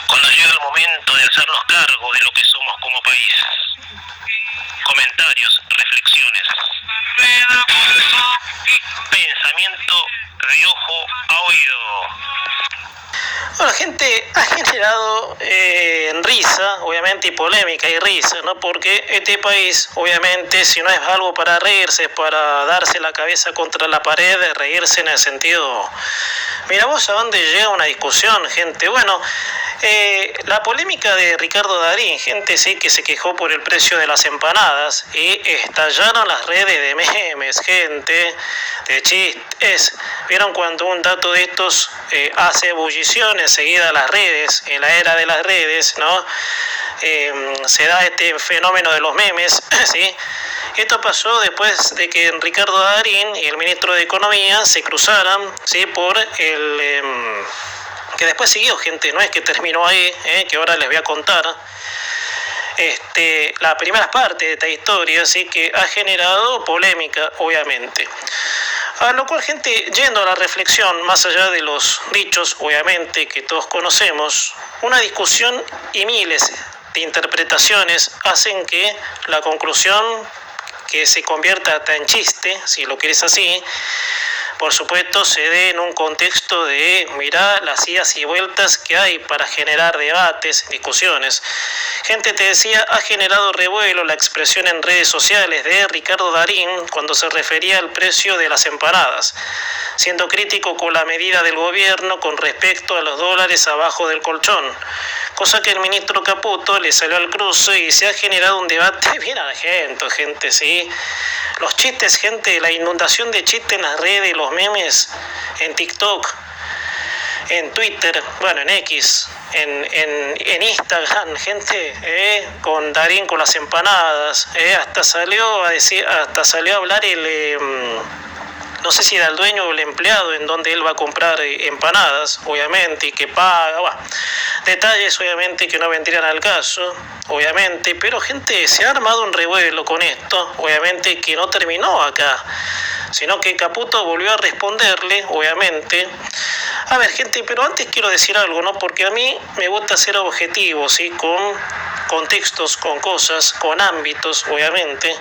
cuando llega el momento de hacernos cargo de lo que somos como país. Comentarios, reflexiones. Pensamiento de ojo a oído. Bueno, gente, ha generado risa, obviamente, y polémica y risa, ¿no? Porque este país, obviamente, si no es algo para reírse, es para darse la cabeza contra la pared, reírse en el sentido... Mira vos a dónde llega una discusión, gente. Bueno, la polémica de Ricardo Darín, gente, sí, que se quejó por el precio de las empanadas y estallaron las redes de memes, gente, de chistes. ¿Vieron cuando un dato de estos hace ebullición enseguida a las redes, en la era de las redes, ¿no? Se da este fenómeno de los memes, ¿sí? Esto pasó después de que Ricardo Darín y el ministro de Economía se cruzaran, ¿sí? Por el... que después siguió, gente, no es que terminó ahí, que ahora les voy a contar. La primera parte de esta historia, ¿sí? Que ha generado polémica, obviamente. A lo cual, gente, yendo a la reflexión, más allá de los dichos, obviamente, que todos conocemos, una discusión y miles de interpretaciones hacen que la conclusión, que se convierta hasta en chiste, si lo querés así, por supuesto se dé en un contexto de mirá las idas y vueltas que hay para generar debates, discusiones. Gente, te decía, ha generado revuelo la expresión en redes sociales de Ricardo Darín cuando se refería al precio de las empanadas, siendo crítico con la medida del gobierno con respecto a los dólares abajo del colchón, cosa que el ministro Caputo le salió al cruce y se ha generado un debate bien argento, gente, ¿sí? Los chistes, gente, la inundación de chistes en las redes, los memes, en TikTok, en Twitter, bueno, en X, en Instagram, gente, con Darín con las empanadas, hasta salió a hablar no sé si era el dueño o el empleado en donde él va a comprar empanadas, obviamente, y que paga, bueno, detalles obviamente que no vendrían al caso, obviamente, pero gente, se ha armado un revuelo con esto, obviamente que no terminó acá, sino que Caputo volvió a responderle, obviamente. A ver, gente, pero antes quiero decir algo, ¿no? Porque a mí me gusta ser objetivo, ¿sí? Con contextos, con cosas, con ámbitos, obviamente.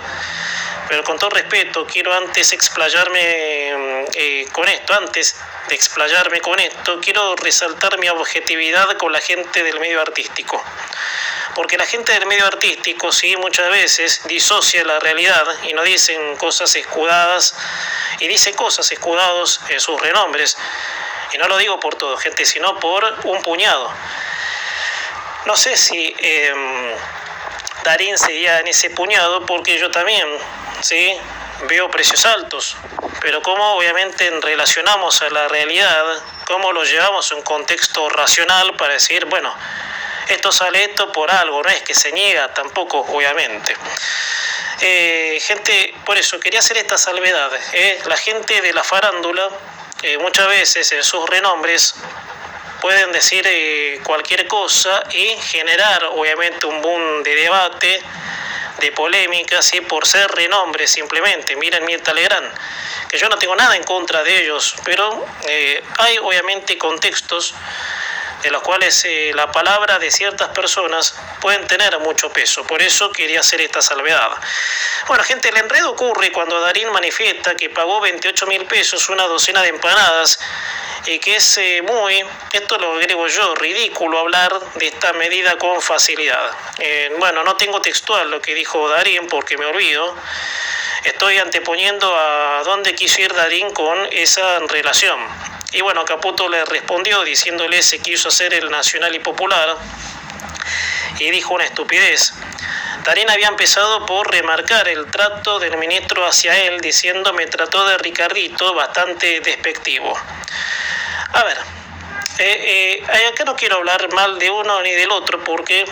Pero con todo respeto, quiero antes explayarme con esto, antes de explayarme con esto, quiero resaltar mi objetividad con la gente del medio artístico. Porque la gente del medio artístico, sí, muchas veces disocia la realidad y no dicen cosas escudadas, y dice cosas escudados en sus renombres. Y no lo digo por todo, gente, sino por un puñado. No sé si Darín sería en ese puñado, porque yo también, ¿sí? Veo precios altos, pero cómo obviamente relacionamos a la realidad, cómo lo llevamos a un contexto racional para decir, bueno, esto sale esto por algo, no es que se niega tampoco, obviamente. Gente, por eso quería hacer esta salvedad. La gente de la farándula, muchas veces en sus renombres, pueden decir cualquier cosa y generar obviamente un boom de debate, de polémica, ¿sí? Por ser renombres simplemente. Miren Mirta Legrand, que yo no tengo nada en contra de ellos, pero hay obviamente contextos de los cuales la palabra de ciertas personas pueden tener mucho peso. Por eso quería hacer esta salvedad. Bueno, gente, el enredo ocurre cuando Darín manifiesta que pagó 28.000 pesos una docena de empanadas y que es esto lo agrego yo, ridículo hablar de esta medida con facilidad. Bueno, no tengo textual lo que dijo Darín porque me olvido. Estoy anteponiendo a dónde quiso ir Darín con esa relación. Y bueno, Caputo le respondió diciéndole se quiso hacer el nacional y popular y dijo una estupidez. Darín había empezado por remarcar el trato del ministro hacia él diciendo me trató de Ricardito, bastante despectivo. A ver, acá no quiero hablar mal de uno ni del otro porque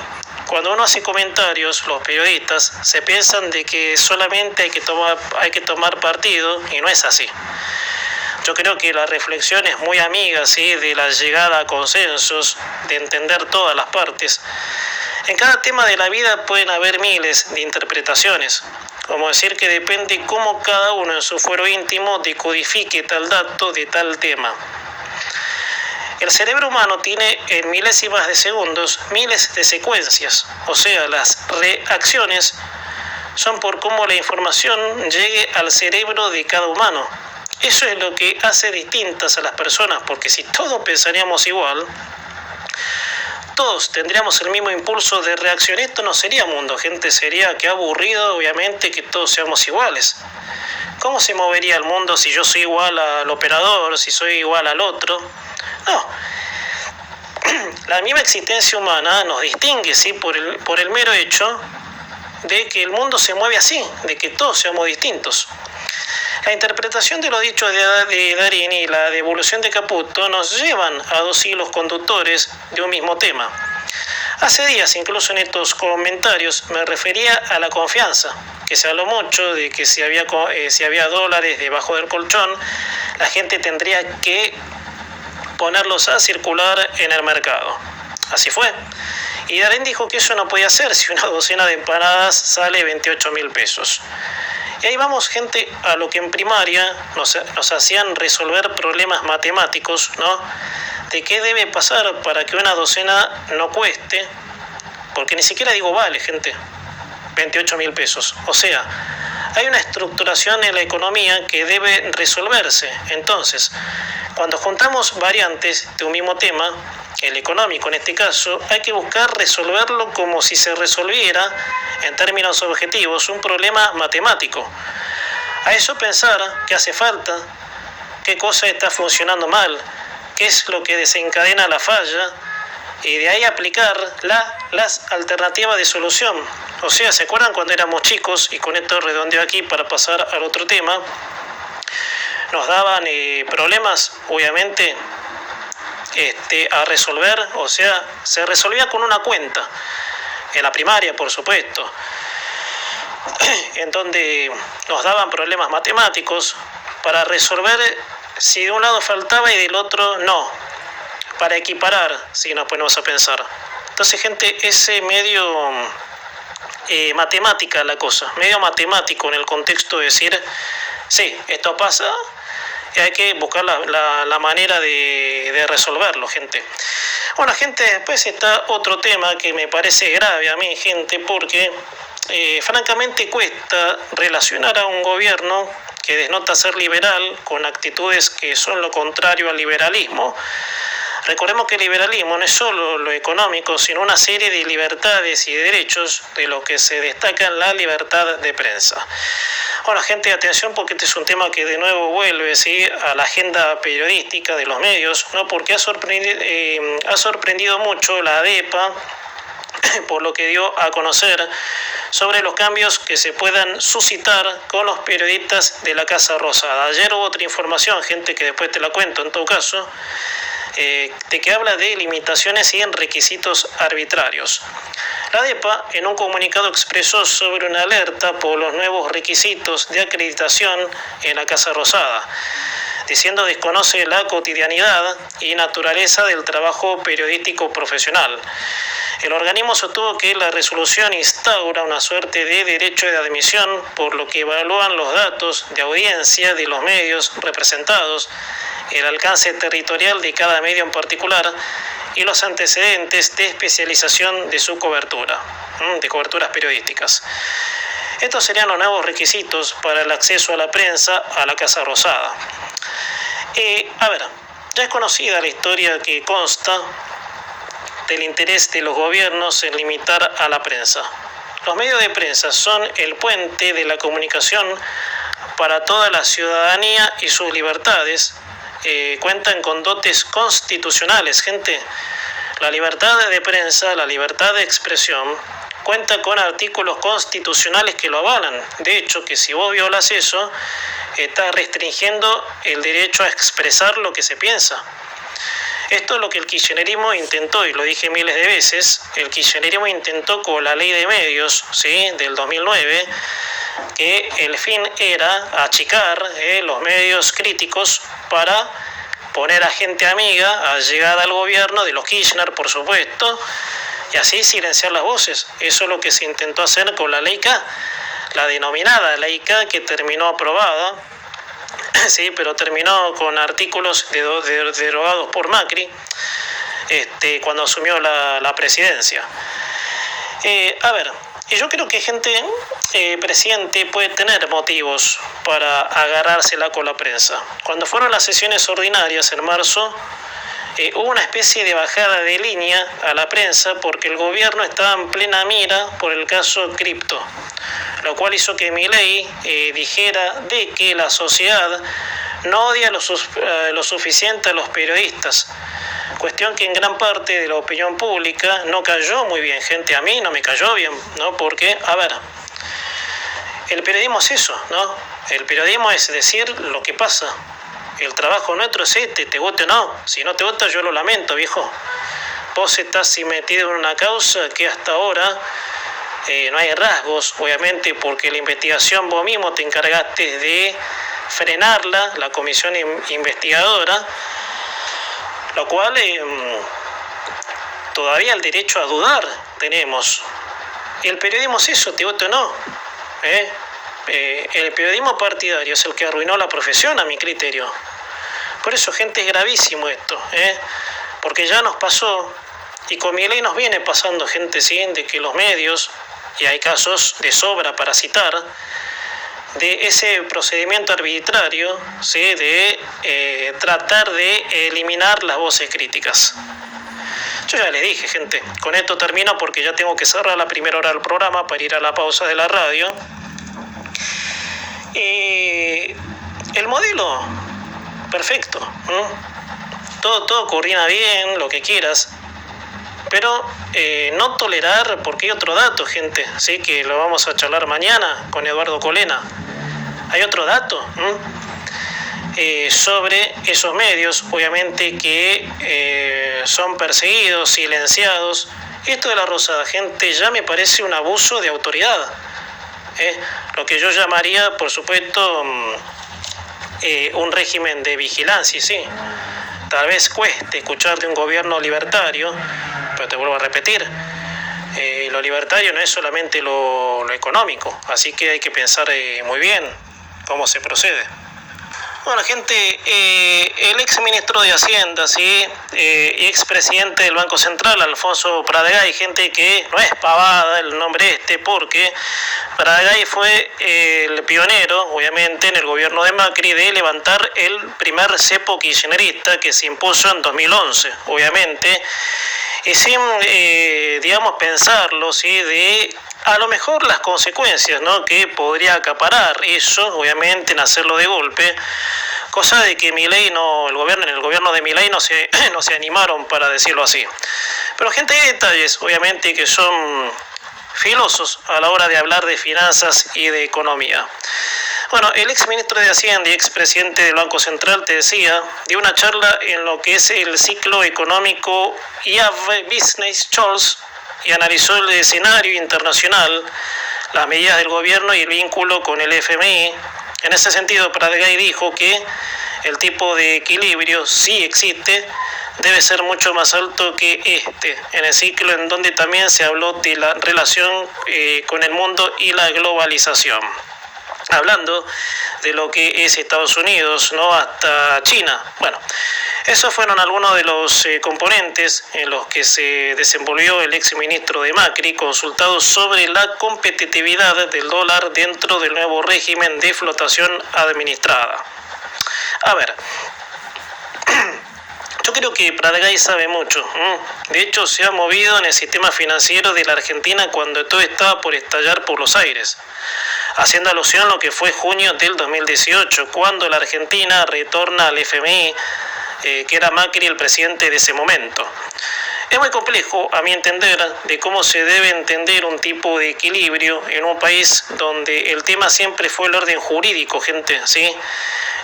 cuando uno hace comentarios, los periodistas se piensan de que solamente hay que tomar partido y no es así. Yo creo que la reflexión es muy amiga, ¿sí? De la llegada a consensos, de entender todas las partes. En cada tema de la vida pueden haber miles de interpretaciones, como decir que depende cómo cada uno en su fuero íntimo decodifique tal dato de tal tema. El cerebro humano tiene en milésimas de segundos miles de secuencias, o sea, las reacciones son por cómo la información llegue al cerebro de cada humano. Eso es lo que hace distintas a las personas, porque si todos pensaríamos igual, todos tendríamos el mismo impulso de reacción. Esto no sería mundo, gente, sería que aburrido, obviamente, que todos seamos iguales. ¿Cómo se movería el mundo si yo soy igual al operador, si soy igual al otro? No. La misma existencia humana nos distingue, ¿sí? por el mero hecho de que el mundo se mueve así, de que todos seamos distintos. La interpretación de los dichos de Darín y la devolución de Caputo nos llevan a dos hilos conductores de un mismo tema. Hace días, incluso en estos comentarios, me refería a la confianza, que se habló mucho de que si había dólares debajo del colchón, la gente tendría que ponerlos a circular en el mercado. Así fue. Y Darín dijo que eso no podía ser si una docena de empanadas sale 28.000 pesos. Y ahí vamos, gente, a lo que en primaria nos hacían resolver problemas matemáticos, ¿no? De qué debe pasar para que una docena no cueste, porque ni siquiera digo vale, gente, 28.000 pesos. O sea, hay una estructuración en la economía que debe resolverse. Entonces, cuando juntamos variantes de un mismo tema, el económico en este caso, hay que buscar resolverlo como si se resolviera, en términos objetivos, un problema matemático. A eso pensar qué hace falta, qué cosa está funcionando mal, qué es lo que desencadena la falla, y de ahí aplicar las alternativas de solución. O sea, ¿se acuerdan cuando éramos chicos? Y con esto redondeo aquí para pasar al otro tema. Nos daban problemas, obviamente, a resolver, o sea, se resolvía con una cuenta, en la primaria, por supuesto, en donde nos daban problemas matemáticos para resolver si de un lado faltaba y del otro no, para equiparar, si nos ponemos a pensar. Entonces, gente, ese medio matemática la cosa, medio matemático en el contexto de decir, sí, esto pasa, y hay que buscar la manera de resolverlo, gente. Bueno, gente, después está otro tema que me parece grave a mí, gente, porque francamente cuesta relacionar a un gobierno que denota ser liberal con actitudes que son lo contrario al liberalismo. Recordemos que el liberalismo no es solo lo económico, sino una serie de libertades y derechos, de lo que se destaca la libertad de prensa. Bueno, gente, atención, porque este es un tema que de nuevo vuelve, ¿sí?, a la agenda periodística de los medios, ¿no? Porque ha sorprendido mucho la ADEPA por lo que dio a conocer sobre los cambios que se puedan suscitar con los periodistas de la Casa Rosada. Ayer hubo otra información, gente, que después te la cuento en todo caso, de que habla de limitaciones y en requisitos arbitrarios. La ADEPA, en un comunicado, expresó sobre una alerta por los nuevos requisitos de acreditación en la Casa Rosada, diciendo desconoce la cotidianidad y naturaleza del trabajo periodístico profesional. El organismo sostuvo que la resolución instaura una suerte de derecho de admisión, por lo que evalúan los datos de audiencia de los medios representados, el alcance territorial de cada medio en particular y los antecedentes de especialización de su cobertura, de coberturas periodísticas. Estos serían los nuevos requisitos para el acceso a la prensa a la Casa Rosada. Ya es conocida la historia que consta del interés de los gobiernos en limitar a la prensa. Los medios de prensa son el puente de la comunicación para toda la ciudadanía y sus libertades. Cuentan con dotes constitucionales, gente. La libertad de prensa, la libertad de expresión, cuenta con artículos constitucionales que lo avalan. De hecho, que si vos violas eso, estás restringiendo el derecho a expresar lo que se piensa. Esto es lo que el kirchnerismo intentó, y lo dije miles de veces. El kirchnerismo intentó con la ley de medios, ¿sí?, del 2009, que el fin era achicar los medios críticos para poner a gente amiga, allegada al gobierno, de los Kirchner, por supuesto, y así silenciar las voces. Eso es lo que se intentó hacer con la ley K, la denominada ley K, que terminó aprobada sí, pero terminó con artículos derogados por Macri cuando asumió la presidencia. A ver, yo creo que presidente puede tener motivos para agarrársela con la prensa. Cuando fueron las sesiones ordinarias en marzo, hubo una especie de bajada de línea a la prensa porque el gobierno estaba en plena mira por el caso cripto, lo cual hizo que Milei dijera de que la sociedad no odia lo suficiente a los periodistas, cuestión que en gran parte de la opinión pública no cayó muy bien, gente, a mí no me cayó bien, ¿no? Porque, a ver, el periodismo es eso, ¿no? El periodismo es decir lo que pasa. El trabajo nuestro es te guste o no. Si no te gusta, yo lo lamento, viejo. Vos estás metido en una causa que hasta ahora no hay rasgos, obviamente, porque la investigación vos mismo te encargaste de frenarla, la comisión investigadora, lo cual todavía el derecho a dudar tenemos. El periodismo es eso, te guste o no. El periodismo partidario es el que arruinó la profesión, a mi criterio. Por eso, gente, es gravísimo esto, porque ya nos pasó, y con Milei nos viene pasando, gente, ¿sí? De que los medios, y hay casos de sobra para citar, de ese procedimiento arbitrario, ¿sí? De tratar de eliminar las voces críticas. Yo ya les dije, gente, con esto termino porque ya tengo que cerrar la primera hora del programa para ir a la pausa de la radio. El modelo, perfecto, todo coordina bien, lo que quieras, pero no tolerar, porque hay otro dato, gente, ¿sí? Que lo vamos a charlar mañana con Eduardo Colena. Hay otro dato sobre esos medios, obviamente, que son perseguidos, silenciados. Esto de la Rosada, gente, ya me parece un abuso de autoridad. Lo que yo llamaría, por supuesto, un régimen de vigilancia, sí. Tal vez cueste escuchar de un gobierno libertario, pero te vuelvo a repetir, lo libertario no es solamente lo económico, así que hay que pensar muy bien cómo se procede. Bueno, gente, el ex ministro de Hacienda, ¿sí? Y ex presidente del Banco Central, Alfonso Pratgay, gente, que no es pavada el nombre porque Pratgay fue el pionero, obviamente, en el gobierno de Macri de levantar el primer cepo kirchnerista que se impuso en 2011, obviamente, y sin, digamos, pensarlo, ¿sí? De a lo mejor las consecuencias, ¿no? Que podría acaparar eso, obviamente, en hacerlo de golpe, cosa de que Milei en el gobierno de Milei no se animaron, para decirlo así. Pero, gente, hay detalles, obviamente, que son filosos a la hora de hablar de finanzas y de economía. Bueno, el ex ministro de Hacienda y ex presidente del Banco Central, te decía, dio una charla en lo que es el ciclo económico IAV Business Choice y analizó el escenario internacional, las medidas del gobierno y el vínculo con el FMI. En ese sentido, Pratgay dijo que el tipo de equilibrio, sí existe, debe ser mucho más alto que en el ciclo en donde también se habló de la relación con el mundo y la globalización. Hablando de lo que es Estados Unidos, ¿no? Hasta China. Bueno, esos fueron algunos de los componentes en los que se desenvolvió el ex ministro de Macri, consultado sobre la competitividad del dólar dentro del nuevo régimen de flotación administrada. A ver, yo creo que Pratgay sabe mucho. De hecho, se ha movido en el sistema financiero de la Argentina cuando todo estaba por estallar por los aires, haciendo alusión a lo que fue junio del 2018, cuando la Argentina retorna al FMI, que era Macri el presidente de ese momento. Es muy complejo, a mi entender, de cómo se debe entender un tipo de equilibrio en un país donde el tema siempre fue el orden jurídico, gente, ¿sí?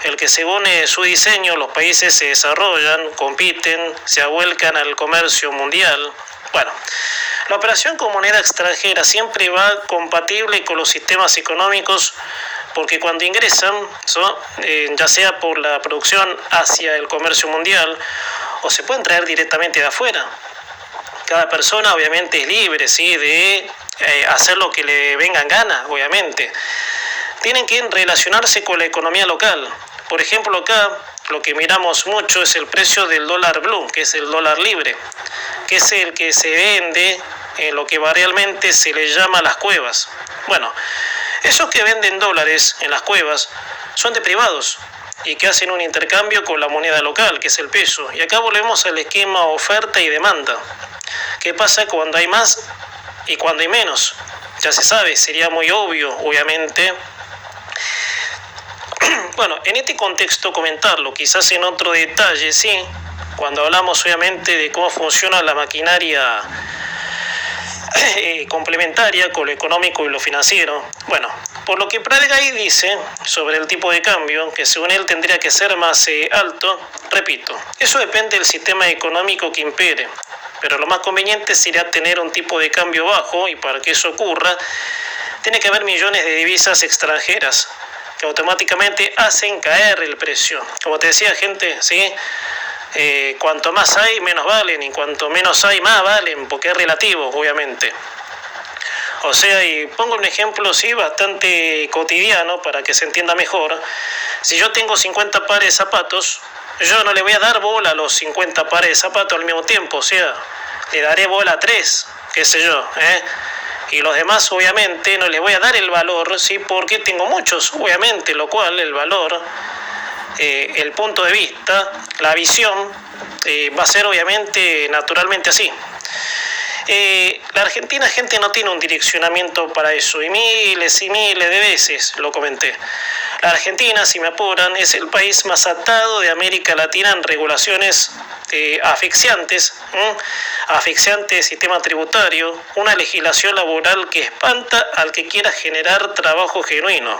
El que según su diseño los países se desarrollan, compiten, se avuelcan al comercio mundial. Bueno, la operación con moneda extranjera siempre va compatible con los sistemas económicos porque cuando ingresan, ya sea por la producción hacia el comercio mundial o se pueden traer directamente de afuera. Cada persona obviamente es libre, ¿sí? De hacer lo que le vengan ganas, obviamente. Tienen que relacionarse con la economía local. Por ejemplo, acá lo que miramos mucho es el precio del dólar blue, que es el dólar libre, que es el que se vende en lo que realmente se le llama las cuevas. Bueno, esos que venden dólares en las cuevas son de privados y que hacen un intercambio con la moneda local, que es el peso. Y acá volvemos al esquema oferta y demanda. ¿Qué pasa cuando hay más y cuando hay menos? Ya se sabe, sería muy obvio, obviamente. Bueno, en este contexto comentarlo, quizás en otro detalle, sí, cuando hablamos obviamente de cómo funciona la maquinaria complementaria con lo económico y lo financiero. Bueno, por lo que Pratgay dice sobre el tipo de cambio, que según él tendría que ser más alto, repito, eso depende del sistema económico que impere, pero lo más conveniente sería tener un tipo de cambio bajo, y para que eso ocurra, tiene que haber millones de divisas extranjeras que automáticamente hacen caer el precio. Como te decía, gente, ¿sí? Cuanto más hay, menos valen, y cuanto menos hay, más valen, porque es relativo, obviamente. O sea, y pongo un ejemplo, sí, bastante cotidiano para que se entienda mejor. Si yo tengo 50 pares de zapatos, yo no le voy a dar bola a los 50 pares de zapatos al mismo tiempo, o sea, le daré bola a 3, qué sé yo, y los demás obviamente no les voy a dar el valor, ¿sí? Porque tengo muchos, obviamente, lo cual el valor, el punto de vista, la visión, va a ser obviamente naturalmente así. La Argentina, gente, no tiene un direccionamiento para eso, y miles de veces lo comenté. La Argentina, si me apuran, es el país más atado de América Latina en regulaciones asfixiantes, asfixiante sistema tributario, una legislación laboral que espanta al que quiera generar trabajo genuino.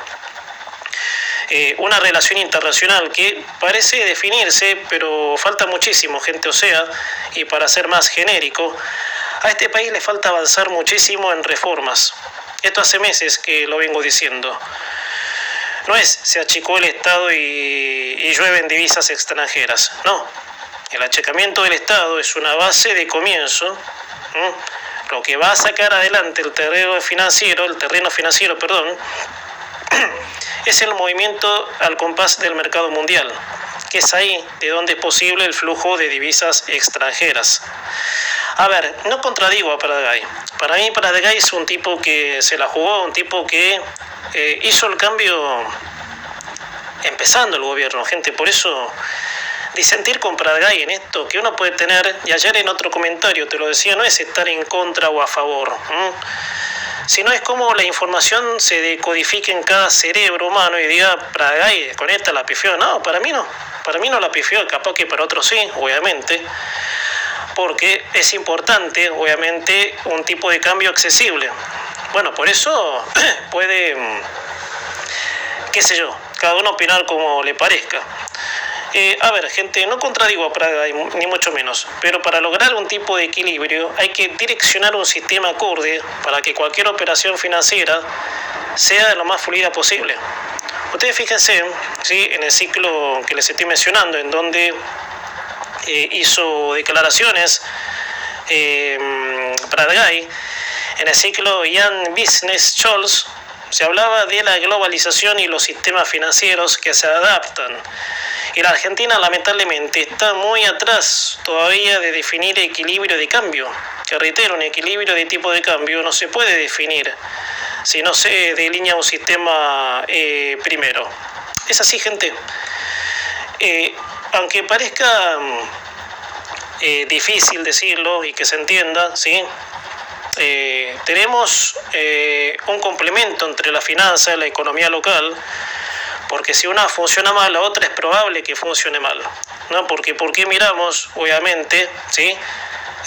Una relación internacional que parece definirse, pero falta muchísimo, gente, o sea, y para ser más genérico, a este país le falta avanzar muchísimo en reformas. Esto hace meses que lo vengo diciendo. No es se achicó el Estado y llueven divisas extranjeras, no. El achicamiento del Estado es una base de comienzo, lo que va a sacar adelante el terreno financiero, es el movimiento al compás del mercado mundial, que es ahí de donde es posible el flujo de divisas extranjeras. A ver, no contradigo a Pratgay. Para mí Pratgay es un tipo que se la jugó, un tipo que hizo el cambio empezando el gobierno, gente. Por eso disentir con Pratgay en esto que uno puede tener, y ayer en otro comentario te lo decía, no es estar en contra o a favor, sino es como la información se decodifica en cada cerebro humano y diga, Pratgay, con esta la pifió. No, para mí no la pifió, capaz que para otros sí, obviamente, porque es importante, obviamente, un tipo de cambio accesible. Bueno, por eso puede, qué sé yo, cada uno opinar como le parezca. A ver, gente, no contradigo a Pratgay, ni mucho menos, pero para lograr un tipo de equilibrio hay que direccionar un sistema acorde para que cualquier operación financiera sea lo más fluida posible. Ustedes fíjense, ¿sí?, en el ciclo que les estoy mencionando, en donde hizo declaraciones Pratgay, en el ciclo Young Business Scholz, se hablaba de la globalización y los sistemas financieros que se adaptan. Y la Argentina lamentablemente está muy atrás todavía de definir equilibrio de cambio. Que reitero, un equilibrio de tipo de cambio no se puede definir si no se delinea un sistema primero. Es así, gente. Aunque parezca difícil decirlo y que se entienda, ¿sí? Tenemos un complemento entre la finanza y la economía local, porque si una funciona mal, la otra es probable que funcione mal, ¿no? Porque ¿por qué miramos, obviamente, ¿sí?,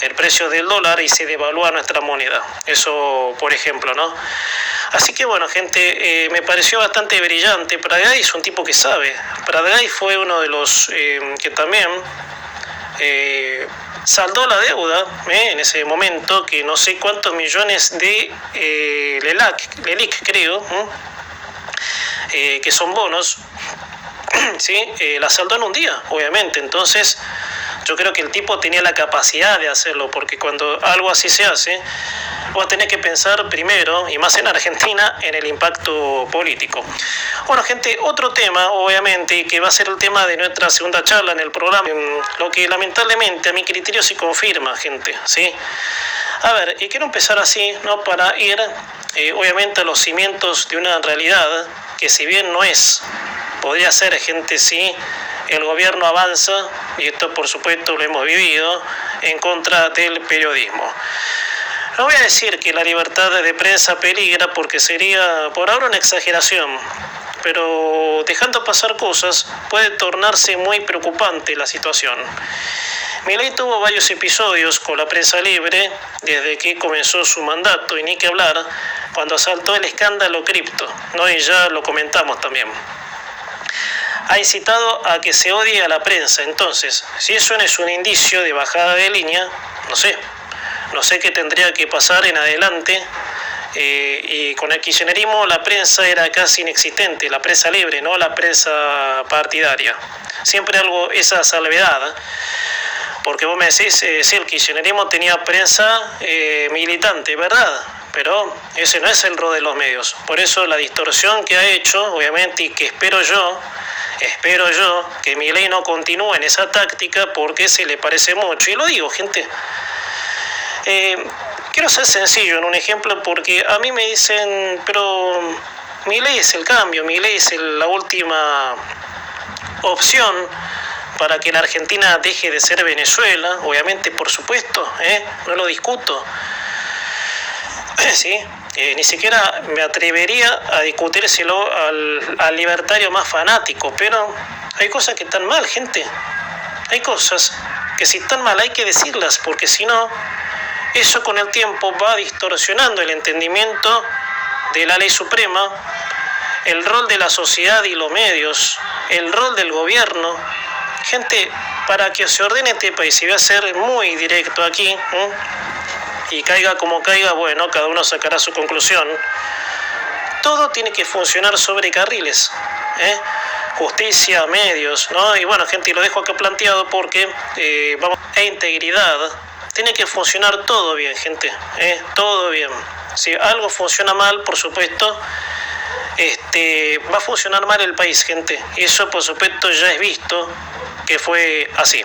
el precio del dólar y se devalúa nuestra moneda? Eso, por ejemplo, ¿no? Así que bueno, gente, me pareció bastante brillante. Pratgay es un tipo que sabe. Pratgay fue uno de los que también saldó la deuda en ese momento, que no sé cuántos millones de LELIQ, creo, que son bonos, ¿sí? La saldó en un día, obviamente. Entonces yo creo que el tipo tenía la capacidad de hacerlo, porque cuando algo así se hace, va a tener que pensar primero, y más en Argentina, en el impacto político. Bueno, gente, otro tema, obviamente, que va a ser el tema de nuestra segunda charla en el programa, lo que lamentablemente a mi criterio se confirma, gente, ¿sí? A ver, y quiero empezar así, ¿no? Para ir, obviamente, a los cimientos de una realidad que si bien no es, podría ser, gente, sí, el gobierno avanza, y esto por supuesto lo hemos vivido, en contra del periodismo. No voy a decir que la libertad de prensa peligra porque sería por ahora una exageración, pero dejando pasar cosas puede tornarse muy preocupante la situación. Milei tuvo varios episodios con la prensa libre desde que comenzó su mandato, y ni que hablar cuando asaltó el escándalo cripto, ¿no? Y ya lo comentamos también. Ha incitado a que se odie a la prensa. Entonces, si eso no es un indicio de bajada de línea, no sé qué tendría que pasar en adelante. Y con el kirchnerismo la prensa era casi inexistente, la prensa libre, no la prensa partidaria. Siempre algo esa salvedad, porque vos me decís, sí, el kirchnerismo tenía prensa militante, ¿verdad? Pero ese no es el rol de los medios. Por eso la distorsión que ha hecho, obviamente, y que espero yo que Milei no continúe en esa táctica porque se le parece mucho. Y lo digo, gente. Quiero ser sencillo en un ejemplo porque a mí me dicen, pero Milei es el cambio, Milei es la última opción para que la Argentina deje de ser Venezuela. Obviamente, por supuesto, no lo discuto. Sí. Ni siquiera me atrevería a discutírselo al libertario más fanático, pero hay cosas que están mal, gente. Hay cosas que si están mal hay que decirlas, porque si no, eso con el tiempo va distorsionando el entendimiento de la ley suprema, el rol de la sociedad y los medios, el rol del gobierno. Gente, para que se ordene este país, y voy a ser muy directo aquí, y caiga como caiga, bueno, cada uno sacará su conclusión. Todo tiene que funcionar sobre carriles, justicia, medios, ¿no? Y bueno, gente, lo dejo acá planteado porque integridad. Tiene que funcionar todo bien, gente, todo bien. Si algo funciona mal, por supuesto, va a funcionar mal el país, gente. Y eso, por supuesto, ya es visto que fue así.